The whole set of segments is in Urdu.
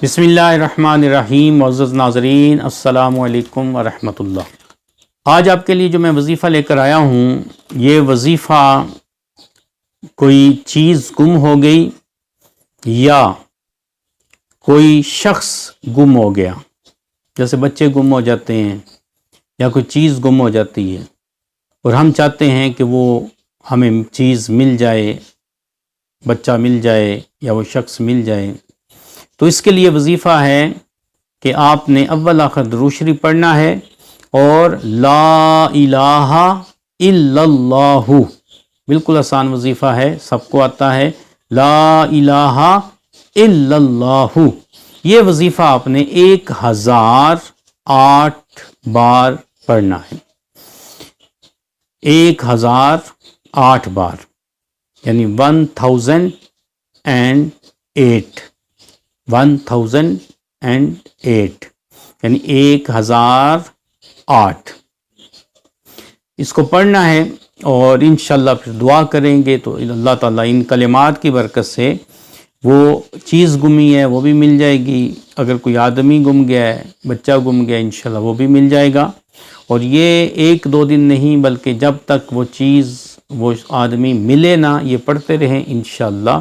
بسم اللہ الرحمن الرحیم۔ معزز ناظرین السلام علیکم ورحمۃ اللہ۔ آج آپ کے لیے جو میں وظیفہ لے کر آیا ہوں، یہ وظیفہ کوئی چیز گم ہو گئی یا کوئی شخص گم ہو گیا، جیسے بچے گم ہو جاتے ہیں یا کوئی چیز گم ہو جاتی ہے اور ہم چاہتے ہیں کہ وہ ہمیں چیز مل جائے، بچہ مل جائے یا وہ شخص مل جائے، تو اس کے لیے وظیفہ ہے کہ آپ نے اول آخر درود شریف پڑھنا ہے اور لا الہ الا اللہ، بالکل آسان وظیفہ ہے، سب کو آتا ہے، لا الہ الا اللہ۔ یہ وظیفہ آپ نے 1008 بار پڑھنا ہے، 1008 بار، یعنی 1008 یعنی 1008 اس کو پڑھنا ہے، اور انشاءاللہ پھر دعا کریں گے تو اللہ تعالیٰ ان کلمات کی برکت سے وہ چیز گمی ہے وہ بھی مل جائے گی، اگر کوئی آدمی گم گیا ہے، بچہ گم گیا، انشاءاللہ وہ بھی مل جائے گا۔ اور یہ 1-2 دن نہیں بلکہ جب تک وہ چیز وہ آدمی ملے نہ، یہ پڑھتے رہیں، انشاءاللہ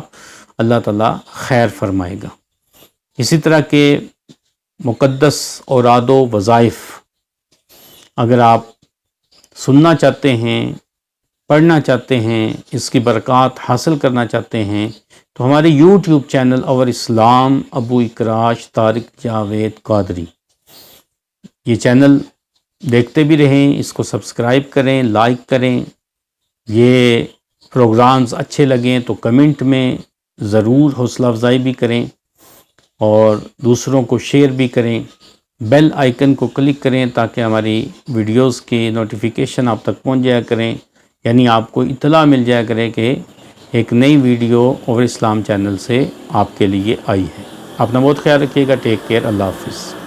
اللہ تعالیٰ خیر فرمائے گا۔ اسی طرح کے مقدس اوراد و وظائف اگر آپ سننا چاہتے ہیں، پڑھنا چاہتے ہیں، اس کی برکات حاصل کرنا چاہتے ہیں، تو ہمارے یوٹیوب چینل اور اسلام ابو اکراش طارق جاوید قادری، یہ چینل دیکھتے بھی رہیں، اس کو سبسکرائب کریں، لائک کریں، یہ پروگرامز اچھے لگیں تو کمنٹ میں ضرور حوصلہ افزائی بھی کریں اور دوسروں کو شیئر بھی کریں، بیل آئیکن کو کلک کریں تاکہ ہماری ویڈیوز کی نوٹیفیکیشن آپ تک پہنچ جایا کریں، یعنی آپ کو اطلاع مل جایا کرے کہ ایک نئی ویڈیو اور اسلام چینل سے آپ کے لیے آئی ہے۔ اپنا بہت خیال رکھیے گا، ٹیک کیئر، اللہ حافظ۔